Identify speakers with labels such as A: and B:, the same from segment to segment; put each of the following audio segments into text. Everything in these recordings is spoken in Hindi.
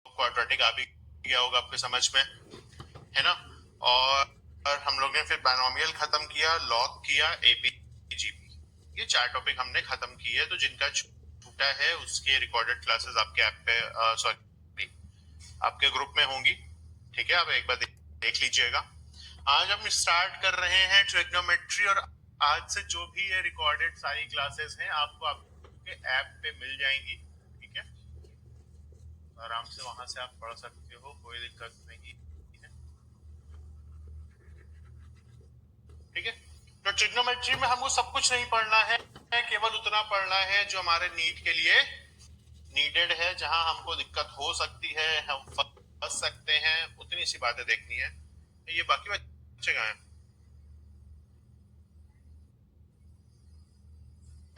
A: क्वाड्रेटिक आ भी गया होगा आपके समझ में, है ना। और हम लोग ने फिर बायनोमियल खत्म किया, लॉग किया, एपीजीपी। ये 4 टॉपिक हमने खत्म किए। तो जिनका छूटा है उसके रिकॉर्डेड क्लासेस आपके ऐप पे सॉरी आपके ग्रुप में होंगी, ठीक है। आप एक बार देख लीजिएगा। आज हम स्टार्ट कर रहे हैं ट्रिग्नोमेट्री, और आज से जो भी ये रिकॉर्डेड सारी क्लासेस हैं आपको आपके ऐप पे मिल जाएंगी, ठीक है। आराम से वहां से आप पढ़ सकते हो, कोई दिक्कत नहीं है, ठीक है। तो ट्रिग्नोमेट्री में हमको सब कुछ नहीं पढ़ना है, केवल उतना पढ़ना है जो हमारे नीट के लिए नीडेड है, जहां हमको दिक्कत हो सकती है, हम फंस सकते हैं, उतनी सी बातें देखनी है। ये बाकी बच्चे कहाँ हैं?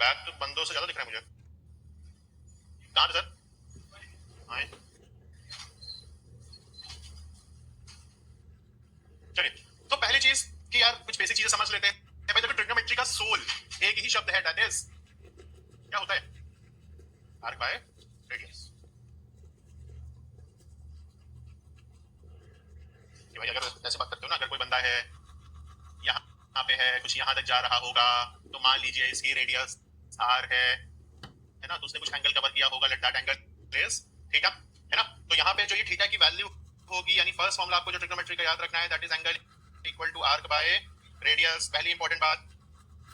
A: बैग तो बंदों से ज्यादा दिख रहा है मुझे। कहाँ सर आए? चलिए, तो पहली चीज कि यार कुछ बेसिक चीजें समझ लेते हैं भाई। देखो, ट्रिग्नोमेट्री का सोल एक ही शब्द है, दैट इज क्या होता है? Arc by radius. कि भाई अगर ऐसे बात करते हो ना, अगर कोई बंदा है यहाँ पे है, कुछ यहाँ तक जा रहा होगा, तो मान लीजिए इसकी रेडियस आर है ना, तो उसने कुछ एंगल कवर किया होगा, let that angle is theta, है ना। तो यहाँ पे जो ये थीटा की वैल्यू होगी, यानी फर्स्ट फॉर्मूला आपको जो ट्रिग्नोमेट्री का याद रखना है, that is angle equal to arc by radius. पहली इंपॉर्टेंट बात।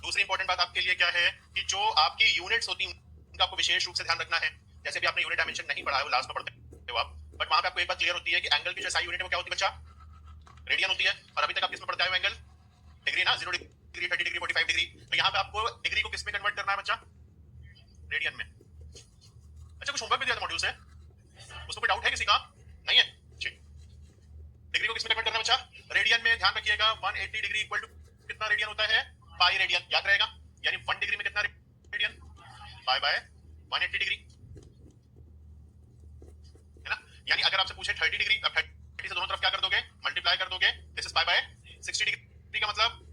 A: दूसरी इंपॉर्टेंट बात आपके लिए क्या है कि जो आपकी यूनिट्स होती हैं उनका आपको विशेष रूप से ध्यान रखना है। जैसे भी आपने यूनिट डायमेंशन नहीं पढ़ा है, वो लास्ट में पढ़ते हो आप, बट वहां पे आपको एक बात क्लियर होती है कि एंगल की जो एसआई यूनिट है वो क्या होती है बच्चा? रेडियन होती है। और अभी तक आप किस में पढ़ते आए हो एंगल? डिग्री ना, 0 डिग्री, 30 डिग्री, 45 डिग्री। तो यहाँ पे आपको डिग्री को किस में कन्वर्ट करना है बच्चा? रेडियन में। अच्छा, कुछ होमवर्क भी दिया था मॉड्यूल से, उसमें कोई डाउट है किसी का? नहीं है? ठीक। डिग्री को किस में कन्वर्ट करना है बच्चा? रेडियन में। ध्यान रखिएगा 180 डिग्री इक्वल टू कितना रेडियन होता है? पाई रेडियन, याद रहेगा। यानी 1 डिग्री में कितना रेडियन? पाई बाय 180 डिग्री, है ना। यानी अगर आपसे पूछे 30 डिग्री, अब 30 से दोनों तरफ क्या कर दोगे? मल्टीप्लाई कर दोगे। This is pi bye 60 degree का मतलब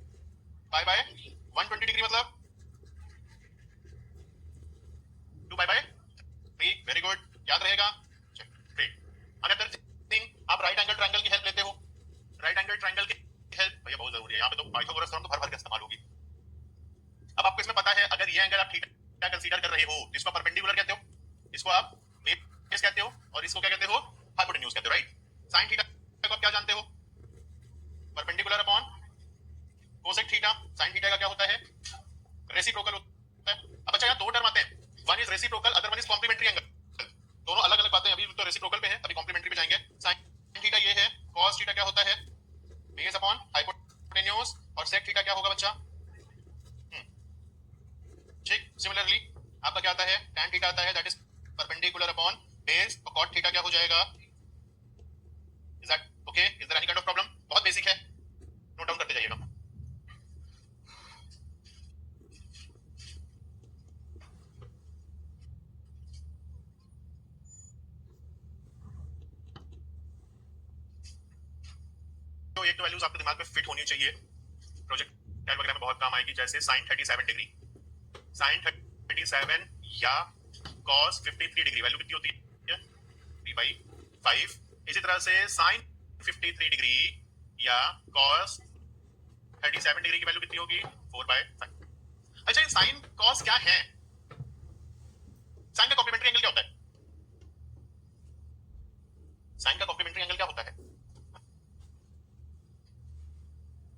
A: पाई बाय 120 डिग्री मतलब 2 पाई बाय 3। वेरी गुड, याद रहेगा। अनदर थिंग, आप राइट एंगल ट्रायंगल की हेल्प लेते हो। राइट एंगल ट्रायंगल की हेल्प भैया बहुत जरूरी है, यहाँ पे तो पाइथागोरस थ्योरम तो भर भर के इस्तेमाल होगी। अब आपको इसमें पता है, अगर ये एंगल आप थीटा कंसीडर कर रहे हो, इसको परपेंडिकुलर कहते हो, इसको आप बेस कहते हो, और इसको क्या कहते हो? हाइपोटेन्यूज कहते हो, राइट। साइन थीटा को आप क्या जानते हो? Perpendicular upon cosec theta. Sine theta का क्या होता है? रेसिप्रोकल होता है। अब अच्छा, यहाँ दो टर्म आते हैं, one is reciprocal, other one is complementary angle. दोनों अलग अलग बातें, अभी तो रेसिप्रोकल पे है, अभी कॉम्प्लीमेंट्री पे जाएंगे। साइन थीटा ये है, कॉस थीटा क्या होता है? बेस अपॉन हाइपोटेन्यूज, और सेक थीटा क्या होगा बच्चा? ठीक। सिमिलरली आपका क्या आता है? tan थीटा आता है, that is perpendicular upon base, और cot थीटा क्या हो जाएगा? Is that okay? Is there any kind of problem? बहुत बेसिक है, नोट डाउन करते जाइएगा। तो एक तो वैल्यूज आपके दिमाग में फिट होनी चाहिए, प्रोजेक्ट वगैरह में बहुत काम आएगी। जैसे sin 37 डिग्री, sin 37 या cos 53 डिग्री, वैल्यू कितनी होती है? 3/5। इसी तरह से sin 53 डिग्री या cos 37 डिग्री की वैल्यू कितनी होगी? 4/5। अच्छा, ये sin cos क्या है? साइन का कॉम्प्लीमेंट्री एंगल क्या होता है? साइन का कॉम्प्लीमेंट्री एंगल क्या होता है?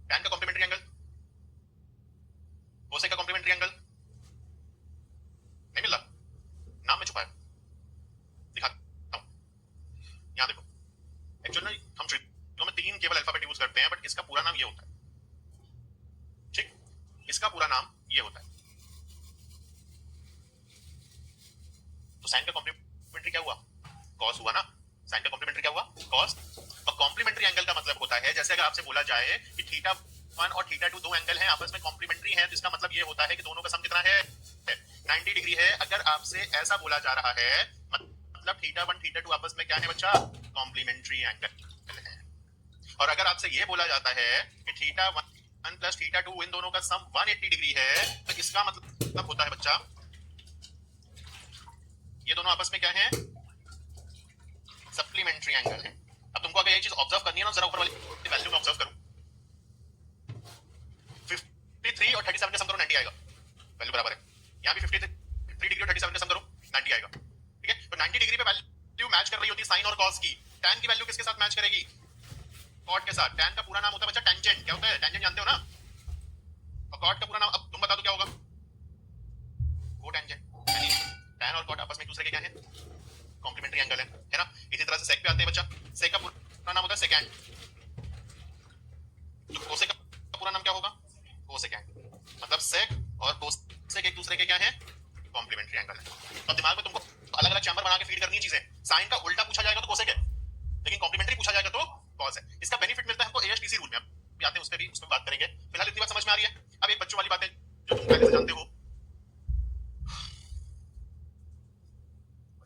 A: tan का कॉम्प्लीमेंट्री एंगल, कोसेक का कॉम्प्लीमेंट्री एंगल। नहीं मिल रहा, नाम में छुपा है, दिखाता हूं। यहां देखो, एक्चुअली हम ट्रिग्नो में 3 केवल अल्फाबेट यूज करते हैं, बट इसका पूरा नाम ये होता है, ठीक। इसका पूरा नाम ये होता है। तो साइन का कॉम्प्लीमेंट्री क्या हुआ? कॉस हुआ ना। साइन का कॉम्प्लीमेंट्री क्या हुआ? कॉस। और कॉम्प्लीमेंट्री एंगल का मतलब होता है, जैसे अगर आपसे बोला जाए कि थीटा 1 और थीटा 2 दो एंगल हैं, आपस में कॉम्प्लीमेंट्री हैं, तो इसका मतलब ये होता है कि दोनों का सम कितना है? 90 डिग्री है। अगर आपसे ऐसा बोला जा रहा है, मतलब थीटा 1 थीटा 2 आपस में क्या है बच्चा? कॉम्प्लीमेंट्री एंगल है। और अगर आपसे ये बोला जाता है कि थीटा 1 प्लस थीटा 2 इन दोनों का सम 180 डिग्री है, तो इसका मतलब होता है बच्चा, ये दोनों आपस में क्या है? सब कॉम्प्लीमेंट्री एंगल है। अब तुमको अगर ये चीज ऑब्जर्व करनी है ना, जरा ऊपर वाली वैल्यू में ऑब्जर्व करो, 53 और 37 के सम करो 90 आएगा, वैल्यू बराबर है। यहाँ भी 53 डिग्री और 37 के सम करो 90 आएगा, ठीक है। तो 90 डिग्री पे वैल्यू मैच कर रही होती है साइन और कॉस की। टैन की वैल्यू किसके साथ मैच करेगी? कॉट के साथ। टैन का पूरा नाम होता है बच्चा टेंजेंट। क्या होता है टेंजेंट, जानते हो ना? और कॉट का पूरा नाम अब तुम बता दो क्या होगा? कोटेंजेंट। यानी टैन और कॉट आपस में एक दूसरे के क्या है? कॉम्प्लीमेंट्री एंगल है ना। इसी तरह से सेक पे आते हैं बच्चा। सेक का पूरा नाम होता है सेकेंड। तो कोसेक का पूरा नाम क्या होगा? कोसेकेंड। मतलब सेक और कोसेक एक दूसरे के क्या है? कॉम्प्लीमेंट्री एंगल है। तो दिमाग में तुमको अलग अलग चैम्बर बना के फीड करनी है चीजें। साइन का उल्टा पूछा जाएगा तो कोसेक है, लेकिन कॉम्प्लीमेंट्री पूछा जाएगा तो कॉस है। इसका बेनिफिट मिलता है हमको एएसटीसी रूल में। अब आते हैं उस पे भी, उसमें बात करेंगे। फिलहाल इतनी बात समझ में आ रही है। अब एक बच्चों वाली बात है जो तुम पहले से जानते हो।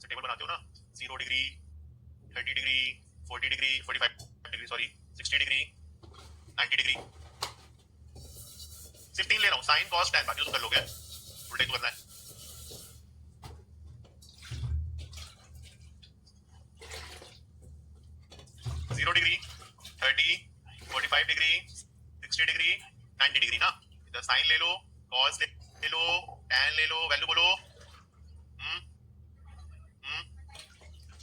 A: टेबल बनाते हो ना, 0 degree, 30 degree, 40 degree, 45 degree, sorry 60 degree, 90 degree. सिर्फ 3 ले रहा हूं, साइन कॉस टैन, बाकी तो कर लोगे, उल्टे तो करना है। Zero degree, 30, 45 degree, 60 degree, 90 degree ना। इधर साइन ले लो, कॉस ले लो, टैन ले लो, वैल्यू बोलो।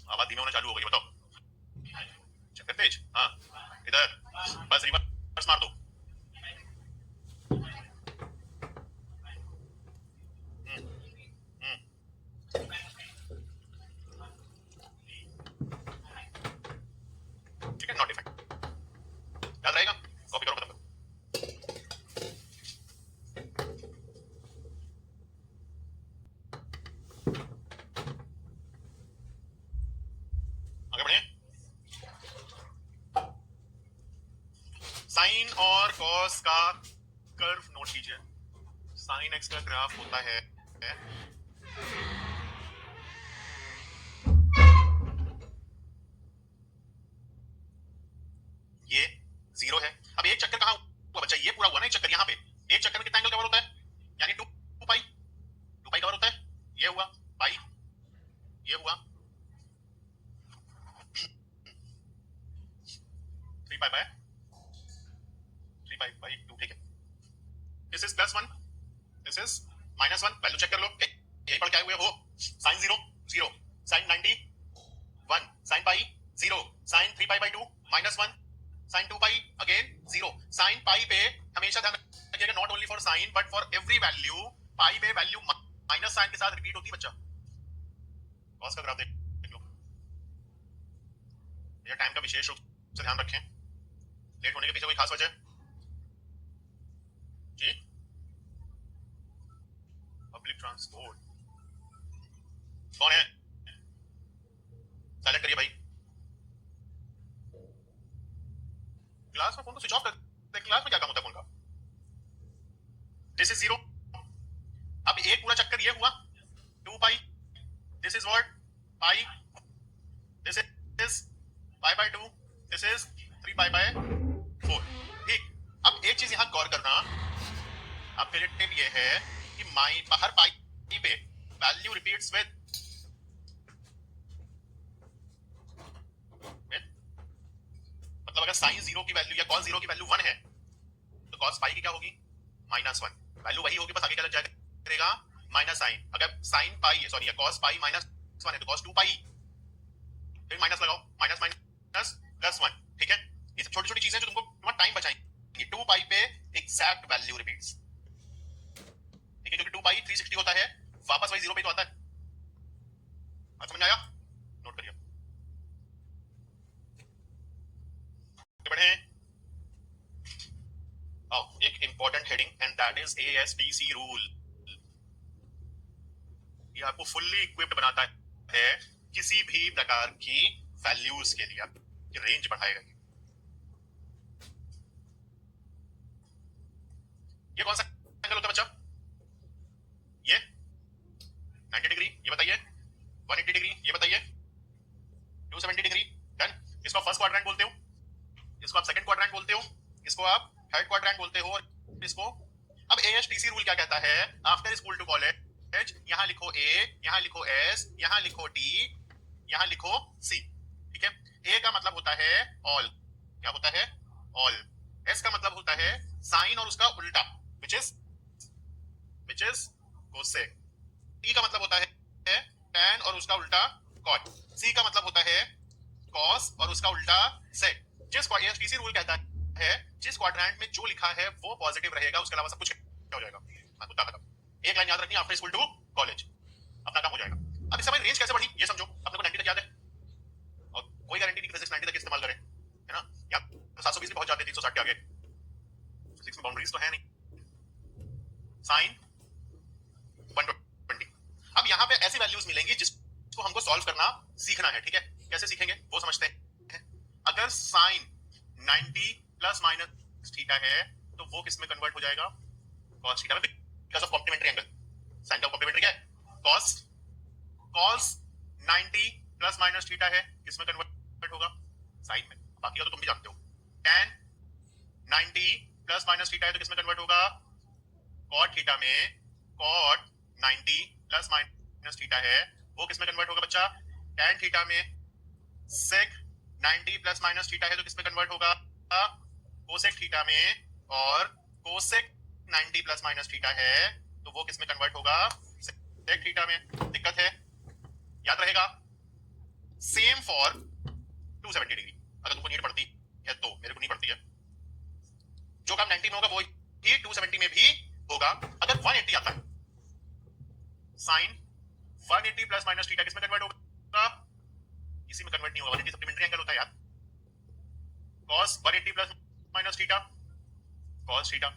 A: आवाज धीमे होना चालू हो गई, बताओ। चक्कर तेज, हाँ इधर बस रिवर्स मार दो। ठीक है, नॉट इफेक्ट याद रहेगा, कॉपी करो खत्म करो। आगे बढ़े। साइन और कॉस का कर्व नोट कीजिए। साइन एक्स का ग्राफ होता है ये 0 है। अब एक चक्कर कहां हुआ बच्चा? ये पूरा हुआ ना एक चक्कर। यहाँ पे एक चक्कर में कितना एंगल कवर होता है? यानी 2 पाई, 2 पाई कवर होता है। ये हुआ पाई, ये हुआ 3 पाई बाय 3 पाई बाय 2, ठीक है। This is +1, this is -1। Value check कर लो, यहीं पर क्या हुए हो। Sine 0 0, sine 90 1, sine pi 0, sine 3 pi by 2 -1, sine 2 pi again 0। Sine pi पे हमेशा ध्यान रखिएगा, not only for sine but for every value pi पे वैल्यू माइनस साइन के साथ रिपीट होती है बच्चा। कॉस का ग्राफ देख लो। ये टाइम का विशेष रूप से ध्यान रखें। लेट होने के पीछे कोई खास वजह जी? पब्लिक ट्रांसपोर्ट कौन है? साइलेंट करिए भाई। क्लास में फोन तो स्विच ऑफ कर दे। क्लास में क्या काम होता है फोन का? This is 0। अब एक पूरा चक्कर ये हुआ 2 pi, this is what pi, this is pi by 2, this is 3 pi by 4, ठीक। अब एक चीज यहां गौर करना, आपके लिए टिप ये है कि हर पाई पे वैल्यू रिपीट्स विद मतलब अगर साइन 0 की वैल्यू या कॉस 0 की वैल्यू 1 है तो कॉस पाई की क्या होगी? -1। वैल्यू वही होगी, बस आगे क्या लग जाएगा करेगा माइनस साइन। अगर साइन पाई सॉरी या कॉस पाई -1 है तो कॉस 2 पाई, फिर माइनस लगाओ, माइनस माइनस +1, ठीक है। ये सब छोटी छोटी चीजें जो तुमको तुम्हारा टाइम बचाएंगी। 2 पाई पे एग्जैक्ट वैल्यू रिपीट्स, ठीक है, क्योंकि 2 पाई 360 होता है, वापस वही 0 पे तो आता है। समझ में आया? नोट करिए। बढ़े एक important heading and that is ASTC rule. ये आपको फुल्ली इक्विप्ड बनाता है किसी भी प्रकार की वैल्यूज के लिए, आपकी रेंज बढ़ाएगा। ये कौन सा एंगल होता है बच्चा? ये 90 डिग्री, ये बताइए। 180 डिग्री, ये बताइए। 270 डिग्री, डन। इसको फर्स्ट क्वाड्रेंट बोलते हो, इसको आप सेकंड क्वाड्रेंट बोलते हो, इसको आप थर्ड क्वाड्रेंट बोलते हो, और इसको अब एएसटीसी रूल क्या कहता है? आफ्टर स्कूल टू कॉलेज यहां लिखो ए, यहां लिखो एस, यहां लिखो डी, यहां लिखो सी, ठीक है। का मतलब होता है ऑल, क्या होता है ऑल। एस का मतलब होता है साइन और उसका उल्टा, विच इज कोसेक। टी का मतलब होता है टैन और उसका उल्टा कॉट। सी का मतलब होता है कॉस और उसका उल्टा सेक। जिस एसटीसी रूल कहता है जिस क्वाड्रेंट में जो लिखा है वो पॉजिटिव रहेगा, उसके अलावा सब कुछ हो जाएगा। मुद्दा खत्म। एक लाइन याद रखनी, आफ्टर स्कूल टू कॉलेज, अपना काम हो जाएगा। अब इस समय रेंज कैसे बढ़ी ये समझो। अपने को 90 तक याद है और कोई गारंटी नहीं कि फिजिक्स 90 तक इस्तेमाल करें, है ना। या 720 भी बहुत जाते, 360 के आगे। फिजिक्स में बाउंड्रीज तो है नहीं। साइन 120। अब यहाँ पे ऐसी वैल्यूज मिलेंगी जिसको हमको सॉल्व करना सीखना है, ठीक है। कैसे सीखेंगे वो समझते हैं। अगर साइन 90 प्लस माइनस थीटा है तो वो किस में कन्वर्ट हो जाएगा, कॉस थीटा में, because of complementary angle. Sine का कॉम्प्लीमेंट्री क्या है, cos. Cos 90 plus minus theta है, किस में कन्वर्ट होगा, साइन में। बाकी का तो तुम भी जानते हो। tan 90 प्लस माइनस थीटा है तो किस में कन्वर्ट होगा, कॉट थीटा में। कॉट 90 प्लस माइनस थीटा है वो किस में कन्वर्ट होगा बच्चा, tan थीटा में। सेक 90 प्लस माइनस थीटा है तो किस में कन्वर्ट होगा, कोसेक थीटा में। और कोसेक 90 प्लस माइनस थीटा है तो वो किस में कन्वर्ट होगा, सेक थीटा में। दिक्कत है, याद रहेगा। Same for 270 degree. अगर तुमको नीड पड़ती है तो, मेरे को नहीं पड़ती है। जो काम 90 में होगा वो ही 270 में भी होगा। अगर 180 आता है, साइन 180 प्लस माइनस थीटा किस में कन्वर्ट होगा, इसी में कन्वर्ट नहीं होगा। 180 सप्लीमेंट्री एंगल होता है यार। cos 180 plus minus theta, cos theta.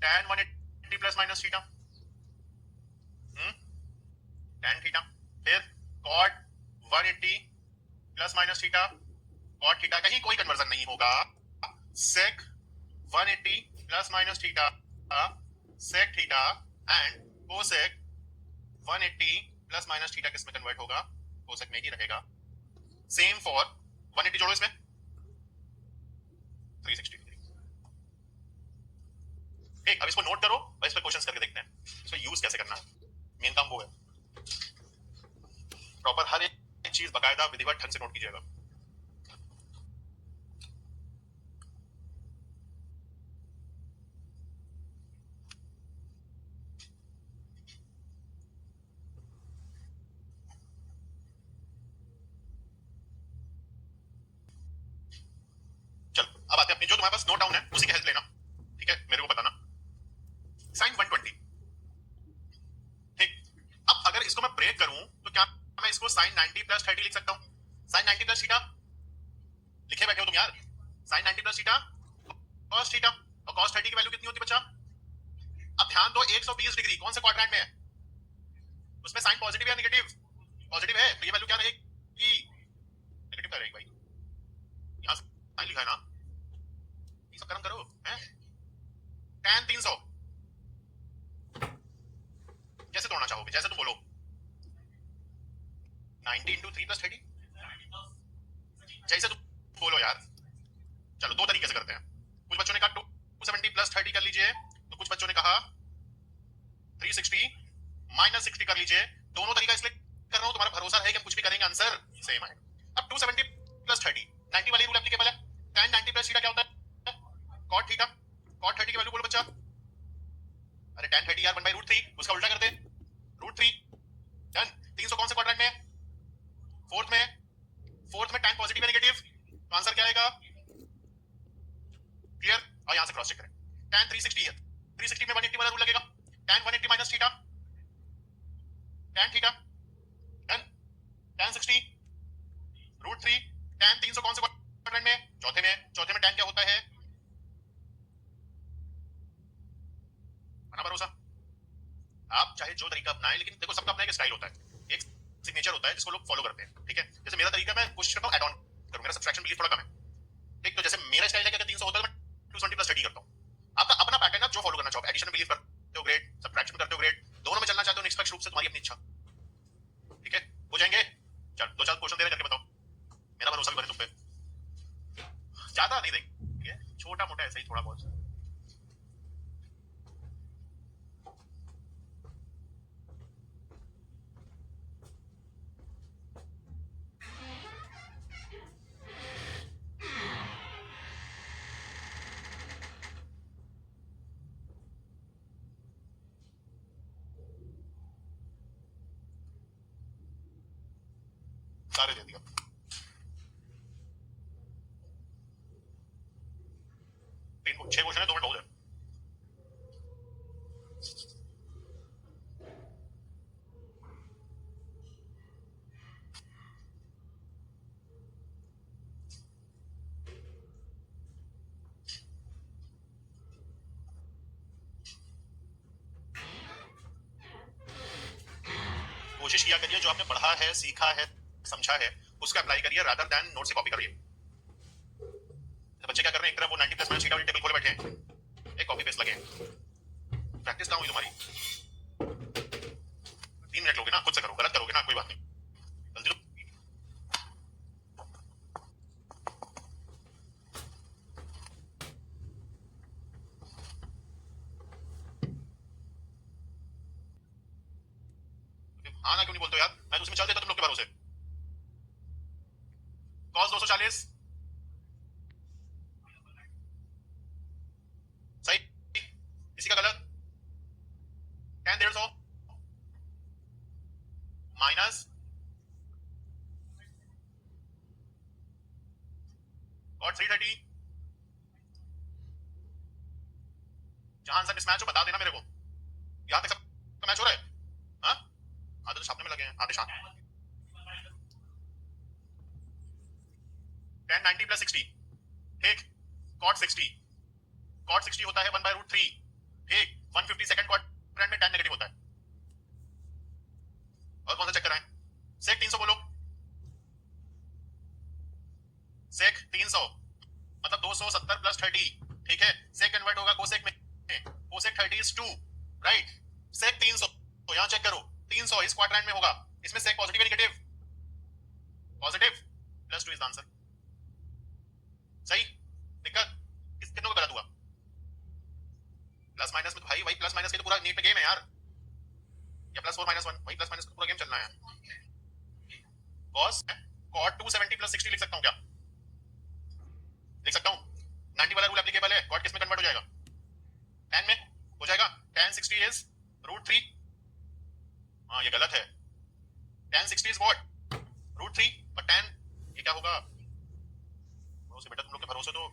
A: tan 180 plus minus theta, tan theta. फिर cot 180 plus minus theta, cot theta. कहीं कोई कन्वर्जन नहीं होगा। sec 180 plus minus theta, sec theta. And cosec 180 plus minus theta किस में कन्वर्ट होगा, cosec में ही रहेगा। सेम फॉर 180 जोड़ो इसमें, 360 डिग्री। ठीक, अब इसको नोट करो और इस पर क्वेश्चंस करके देखते हैं इसको यूज कैसे करना है। मेन काम वो है। प्रॉपर हर एक चीज बकायदा विधिवत ढंग से नोट कीजिएगा। चलो अब आते हैं अपनी, जो तुम्हारे पास नोट डाउन है उसी की हेल्प लेना, ठीक है, मेरे को बताना। साइन 120, ठीक। अब अगर इसको मैं ब्रेक करूं तो क्या मैं इसको साइन 90 प्लस 30 लिख सकता हूं। साइन 90 प्लस थीटा लिखे बैठे हो तुम यार। Sine 90 plus theta cos theta, और कॉस 30 की वैल्यू कितनी होती है बच्चा। अब ध्यान दो 120 डिग्री कौन से क्वाड्रेंट में है, उसमें साइन पॉजिटिव या नेगेटिव, पॉजिटिव है तो ये वैल्यू क्या रहेगी, नेगेटिव क्या रहेगी भाई। यहां साइन लिखा है ना, ये सब कर्म करो हैं। tan 300 जैसे तोड़ना चाहोगे, जैसे तुम बोलो। 90 into 3 plus 30, जैसे तुम बोलो यार। चलो दो तरीके से करते हैं। कुछ बच्चों ने कहा 270 प्लस 30 कर लीजिए, तो कुछ बच्चों ने कहा 360 माइनस 60 कर लीजिए। दोनों तरीका इसलिए कर रहा हूं, तुम्हारा भरोसा है कि हम कुछ भी करेंगे आंसर सेम आएगा। अब 270 प्लस 30 90 वाली रूल एप्लीकेबल है। tan 90 प्लस थीटा क्या होता है, cot थीटा। cot 30 की वैल्यू बोलो बच्चा। अरे tan 30 यार 1/√3, उसका उल्टा करते √3। डन। 300 कौन से क्वाड्रेंट में, फोर्थ में। फोर्थ में tan पॉजिटिव है नेगेटिव, तो आंसर क्या आएगा, क्लियर। और यहां से क्रॉस चेक करें। tan 360 है, 360 में 180 वाला रूल लगेगा। tan 180 minus theta, tan theta. Done. tan 60 √3। tan 300 कौन से क्वाड्रेंट में, चौथे में। चौथे में tan क्या होता है, बना भरोसा। आप चाहे जो तरीका अपनाएं, लेकिन देखो सबका अपना एक स्टाइल होता है, एक सिग्नेचर होता है जिसको लोग फॉलो करते हैं, ठीक है। जैसे मेरा तरीका, मैं कोशिश करता हूं ऐड ऑन करूं, मेरा सब्ट्रैक्शन बिलीफ थोड़ा कम है, ठीक। तो जैसे मेरा स्टाइल है कि अगर 300 होता है तो मैं 270 प्लस 30 करता हूं। आपका अपना पैटर्न है, जो फॉलो करना चाहो। एडिशन में बिलीव करते हो ग्रेट, सब्ट्रैक्शन करते हो ग्रेट, दोनों में चलना चाहते हो निष्पक्ष रूप से, तुम्हारी अपनी इच्छा, ठीक है। हो जाएंगे। चल दो चार क्वेश्चन दे रहे करके बताओ, मेरा भरोसा भी बने तुम पे। ज्यादा नहीं देंगे, छोटा मोटा ऐसे ही थोड़ा बहुत। सारे दे दिया। तीन 6 क्वेश्चन है, 2 मिनट बहुत है। कोशिश किया करिए जो आपने पढ़ा है, सीखा है, समझा है, उसको अप्लाई करिए रादर देन नोट से कॉपी करिए। बच्चे क्या कर रहे हैं, एक तरफ वो 90 प्लस माइनस थीटा वाली टेबल खोले बैठे हैं, एक कॉपी पेस्ट लगे। प्रैक्टिस कहाँ हुई तुम्हारी? 3 मिनट लोगे ना, खुद से करो, गलत करोगे ना कोई बात नहीं, जल्दी लो। हाँ ना क्यों नहीं बोलते यार, मैं तो उसमें चल देता तुम लोग के भरोसे। कॉस 240 सही, किसी का गलत। tan 150 minus cot 330। जहां आंसर मिसमैच हो बता देना मेरे को। यहां तक सब मैच हो रहा है? हाँ, आधे तो छापने में लगे हैं, आधे छाप। tan 90 प्लस 60 ठीक, cot 60, cot 60 होता है 1/√3 ठीक, 150 सेकंड क्वाड्रेंट में tan नेगेटिव होता है। और कौन सा चेक कराएं? सेक 300 बोलो, सेक 300 मतलब 270 प्लस 30 ठीक है, सेक कन्वर्ट होगा कोसेक में, कोसेक 30 इज 2 राइट। सेक 300 तो यहां चेक करो, 300 इस क्वाड्रेंट में होगा, इसमें सेक पॉजिटिव है negative? Positive, plus 2 is the answer. सही, दिक्कत कितनों का गलत हुआ? प्लस माइनस में तो भाई वही प्लस माइनस के तो पूरा नीट में गेम है यार, या प्लस 4 माइनस 1 वही प्लस माइनस का पूरा गेम चलना है। cos cot 270 प्लस 60 लिख सकता हूं क्या? लिख सकता हूं। 90 वाला रूल एप्लीकेबल है, cot किस में कन्वर्ट हो जाएगा? tan में हो जाएगा, tan 60 इज √3। हाँ ये गलत है, tan 60 इज व्हाट? √3, पर tan ये क्या होगा? भरोसे बेटा, तुम लोग के भरोसे तो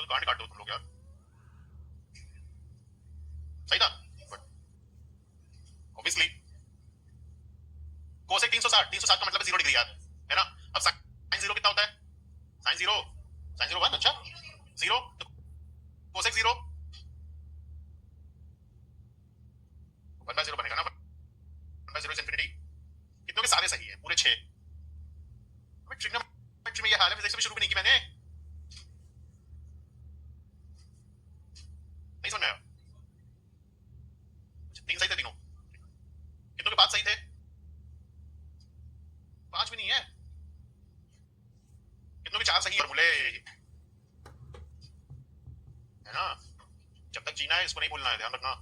A: गांड काट दो तुम लोग यार। सही था, बट ऑब्वियसली कोसेक 360, 360 का मतलब है 0 डिग्री यार, है ना? अब sin 0 कितना होता है? sin 0 1, अच्छा 0 तो कोसेक 0 1/0 बनेगा ना, 1/0 इज इंफिनिटी। कितनों के सारे सही है, पूरे 6। अबे ट्रिग्नोमेट्री में ये हाल है, फिजिक्स में शुरू भी नहीं की मैंने, नहीं समझ में आया। 3 सही थे तीनों, कितनों के 5 सही थे? 5 भी नहीं है, कितनों के 4 सही फॉर्मूले है ना। जब तक जीना है इसको नहीं भूलना है, ध्यान रखना।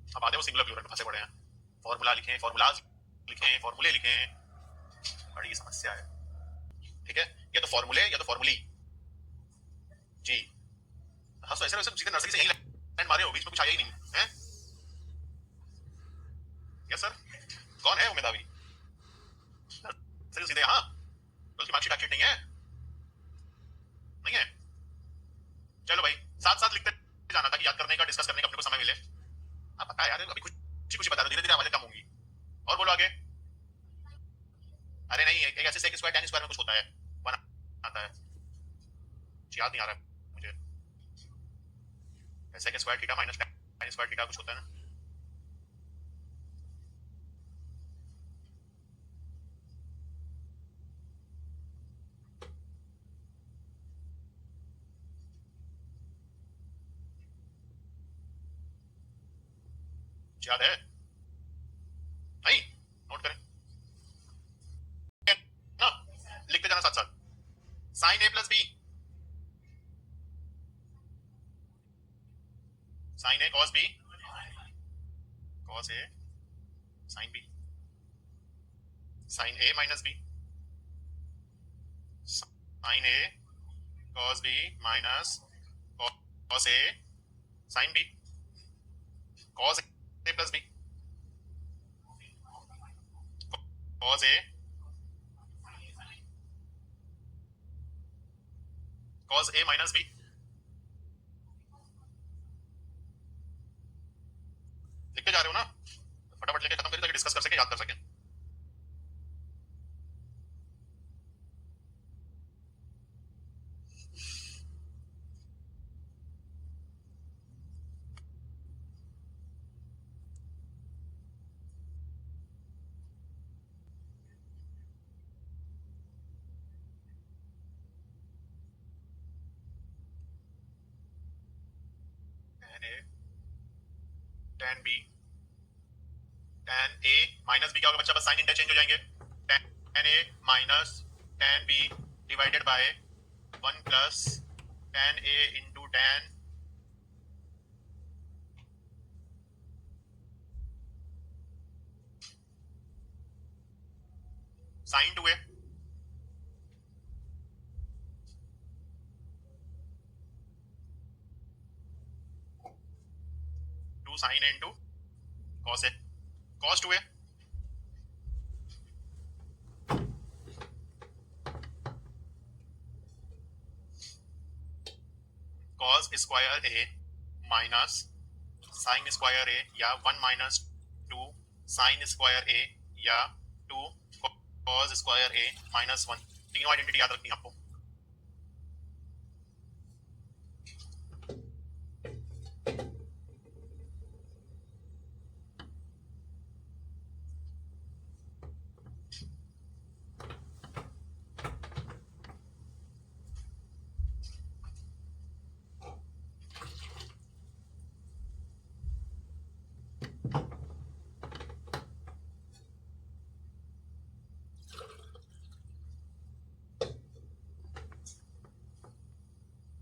A: अब आधे वो सिंगुलर प्लूरल में फंसे पड़े हैं, फॉर्मूला लिखें, फॉर्मूलाज लिखें, फॉर्मूले लिखें, बड़ी समस्या है। ठीक है, या तो फॉर्मूले या तो फॉर्मूली जी। हाँ तो ऐसे वैसे सीधे नर्सरी से यही लाइन मारे हो, बीच में कुछ आया ही नहीं है। यस सर, कौन है वो मेधावी? नर्सरी सीधे यहाँ, तो उसकी मार्कशीट आखिर नहीं है, नहीं है। चलो भाई साथ साथ लिखते जाना, ताकि याद करने का, डिस्कस करने का अपने को समय मिले। हाँ पता है यार, अभी कुछ कुछ बता रहा, धीरे धीरे आवाजें कम होंगी। और बोलो आगे। अरे नहीं, एक ऐसे सेक स्क्वायर tan स्क्वायर में कुछ होता है, वन आता है, याद नहीं आ रहा मुझे। Sec square theta minus tan square theta कुछ होता है ना। याद है? नहीं, नोट करें ना, लिखते जाना साथ साथ। Sign a plus B, sign A cos B, cos A sine B, sign a minus B, sign A cos B minus cos A sine B cos A plus B cos A cos a minus B. लिखते जा रहे हो ना, फटाफट लेके खत्म करें ताकि डिस्कस कर सके, याद कर सके। tan a tan b tan a minus b क्या होगा बच्चा, बस साइन इंटरचेंज हो जाएंगे। tan a minus tan b divided by 1 plus tan a into tan sine 2a 2 sine a into cos a cos 2a cos square a minus sine square a या 1 माइनस 2 साइन स्क्वायर a या 2 cos स्क्वायर a माइनस 1। तीनों आइडेंटिटी याद रखनी है आपको।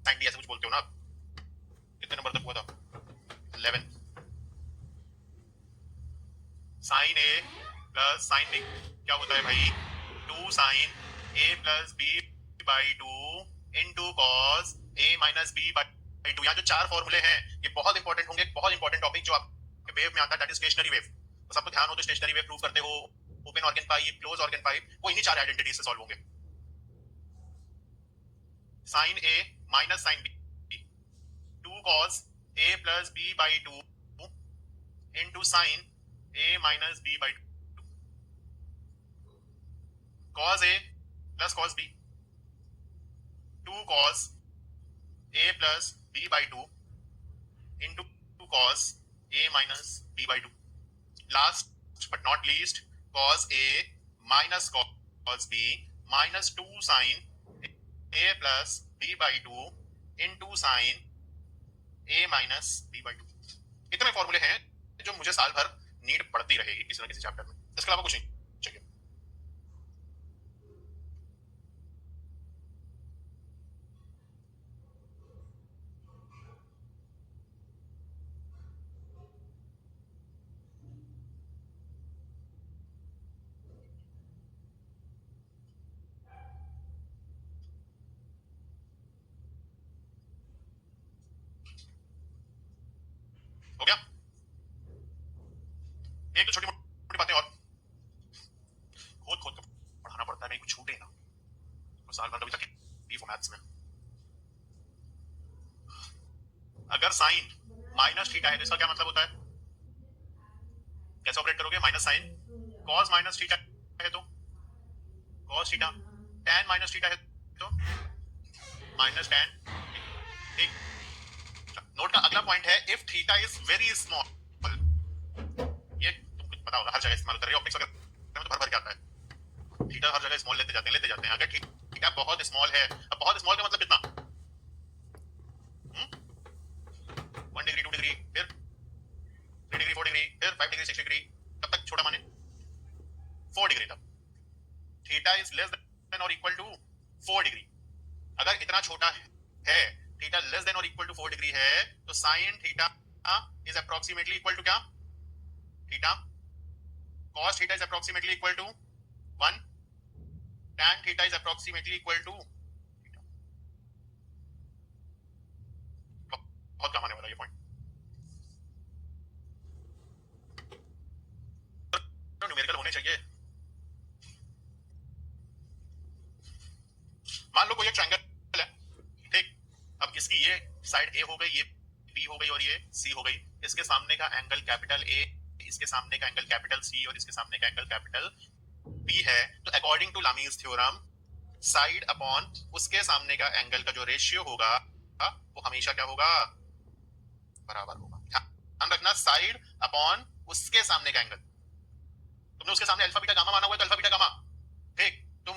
A: साइन डी ऐसे कुछ बोलते हो ना। कितने नंबर तक हुआ था? 11। Sine a plus sine b क्या होता है भाई? 2 sine a plus b by 2 into cos a minus b by 2। यहाँ जो 4 फॉर्मूले हैं ये बहुत इंपॉर्टेंट होंगे, बहुत इंपॉर्टेंट टॉपिक जो आपके वेव में आता है, दैट इज स्टेशनरी वेव। बस आपको ध्यान हो तो स्टेशनरी वेव प्रूव करते हो, open organ pipe, close organ pipe, वो इन्हीं 4 आइडेंटिटी से सॉल्व होंगे। Sine a minus sine b 2 cos a plus b by 2 into sin a minus b by 2 cos a plus cos b 2 cos a plus b by 2 into 2 cos a minus b by 2। last but not least cos a minus cos b minus 2 sin a plus b by 2 into sin a minus b by 2। इतने फॉर्मूले हैं जो मुझे साल भर नीड पड़ती रहेगी किसी ना किसी चैप्टर में, इसके अलावा कुछ नहीं चाहिए। हो गया? एक तो छोटी मोटी बातें और खोद खोद कर पढ़ाना पड़ता है, नहीं कुछ छूटे ना। तो साल भर कभी तकलीफ हो मैथ्स में। अगर साइन माइनस थीटा है तो इसका क्या मतलब होता है? कैसे ऑपरेट करोगे? Minus sine cos minus theta है तो cos theta, tan minus theta है तो माइनस टैन। ठीक, नोट का अगला पॉइंट है if theta is very small. ये तुमको पता होगा, हर जगह इस्तेमाल कर रहे हो ऑप्टिक्स वगैरह में तो भर भर के आता है। थीटा हर जगह स्मॉल लेते जाते हैं। अगर थीटा बहुत स्मॉल है, अब बहुत स्मॉल का मतलब कितना? 1 डिग्री 2 डिग्री फिर 3 डिग्री 4 डिग्री फिर 5 डिग्री 6 डिग्री, कब तक छोटा माने? 4 डिग्री तक। थीटा इज लेस देन और इक्वल टू 4 डिग्री। अगर इतना छोटा है, थीटा लेस देन और इक्वल टू 4 डिग्री है, तो sine theta is approximately equal to क्या? Theta cos theta is approximately equal to 1, tan theta is approximately equal to side A हो गई, ये बी हो गई और ये सी हो गई। इसके सामने का एंगल कैपिटल ए, इसके सामने का एंगल कैपिटल सी और इसके सामने का एंगल कैपिटल बी है। तो according to Lami's theorem side upon उसके सामने का एंगल का जो रेशियो होगा वो हमेशा क्या होगा, बराबर होगा। ध्यान रखना, साइड अपॉन उसके सामने का एंगल। तुमने उसके सामने अल्फा बीटा गामा माना हुआ है तो अल्फा बीटा गामा, ठीक, तुम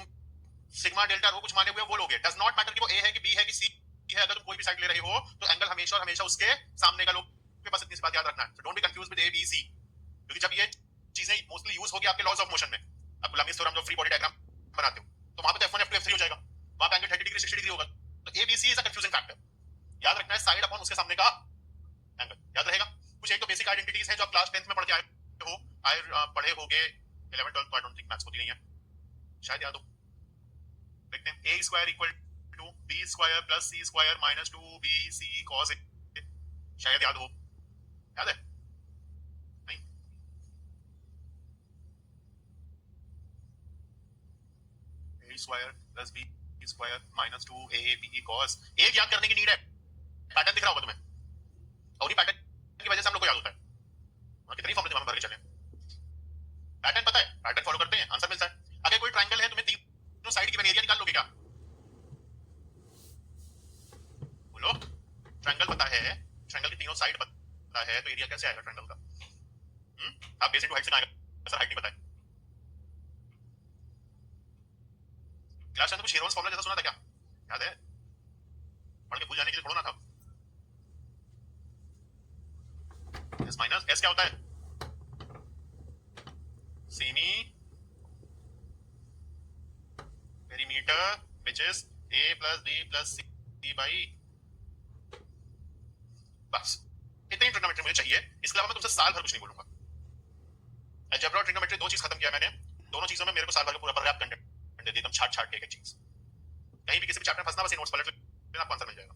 A: सिग्मा डेल्टा रो कुछ माने हुए वो लोगे, डज नॉट मैटर कि वो ए है कि बी है कि सी है। अगर तुम कोई भी साइड ले रहे हो तो एंगल हमेशा और हमेशा उसके सामने का लोग। बस इतनी सी बात याद रखना है। Don't be confuse with a b c, क्योंकि जब ये चीजें मोस्टली यूज होगी आपके लॉज ऑफ मोशन में, अब लामीज थ्योरम जो फ्री बॉडी डायग्राम बनाते हो तो वहां पे तो F1 F2 F3 हो जाएगा, वहां पे एंगल 30 डिग्री 60 डिग्री होगा। तो a b c is a confusing factor. याद रखना है साइड अपॉन उसके सामने का एंगल, याद रहेगा। कुछ एक तो बेसिक आइडेंटिटीज हैं जो आप क्लास 10th में पढ़ के आए हो, पढ़े होगे 11 12 आई डोंट थिंक मैथ्स होती नहीं है, शायद याद हो। देखते हैं, a square equal to b square plus c square minus 2bc cos a, शायद याद हो, याद है नहीं? a square plus b square minus 2ab cos a याद करने की नीड है, पैटर्न दिख रहा होगा तुम्हें, और ये पैटर्न की वजह से हम लोग को याद होता है। कितनी फॉर्मूले दिमाग में भर के चले, पैटर्न पता है, पैटर्न फॉलो करते हैं, आंसर मिलता है। अगर कोई ट्रायंगल है तुम्हें तीनों साइड गिवन एरिया निकाल लोगे क्या, बोलो। ट्रायंगल पता है, ट्रायंगल की तीनों साइड पता है, तो एरिया कैसे आएगा ट्रायंगल का? आप बेस इनटू हाइट से आएगा, सर हाइट नहीं पता है। क्लास में कुछ हेरोन्स फॉर्मूला जैसा सुना था क्या, याद है? पढ़ के भूल जाने के लिए थोड़ा ना था। एस माइनस एस क्या होता है, semi perimeter which is a plus b plus c by, बस इतनी ट्रिग्नोमेट्री मुझे चाहिए, इसके अलावा मैं तुमसे साल भर कुछ नहीं बोलूंगा। अलजेब्रा और ट्रिग्नोमेट्री दो चीज खत्म किया मैंने, दोनों चीजों में मेरे को साल भर का पूरा पर्याप्त कंटेंट दे दी, एकदम छाट छाट के एक चीज। कहीं भी किसी भी चैप्टर में फंसना, बस ये नोट्स पलट लेना, आपको आंसर मिल जाएगा।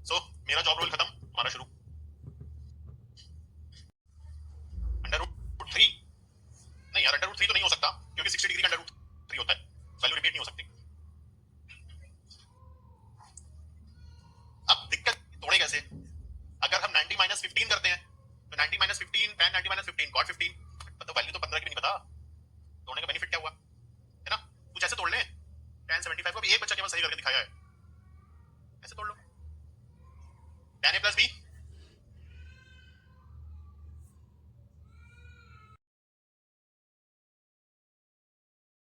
A: सो मेरा जॉब रोल खत्म, हमारा शुरू। अंडर रूट 3 नहीं यार, अंडर रूट 3 तो नहीं हो सकता क्योंकि 60 डिग्री का अंडर रूट 3 होता है, वैल्यू रिपीट नहीं हो सकती। अब दिक्कत तोड़े कैसे, अगर हम 90 माइनस 15 करते हैं तो 90 माइनस 15 tan 90 माइनस 15 cot 15, मतलब वैल्यू तो 15 की भी नहीं पता, तोड़ने का बेनिफिट क्या हुआ है ना। कुछ ऐसे तोड़ ले, tan 75 को भी एक बच्चा केवल सही करके दिखाया है,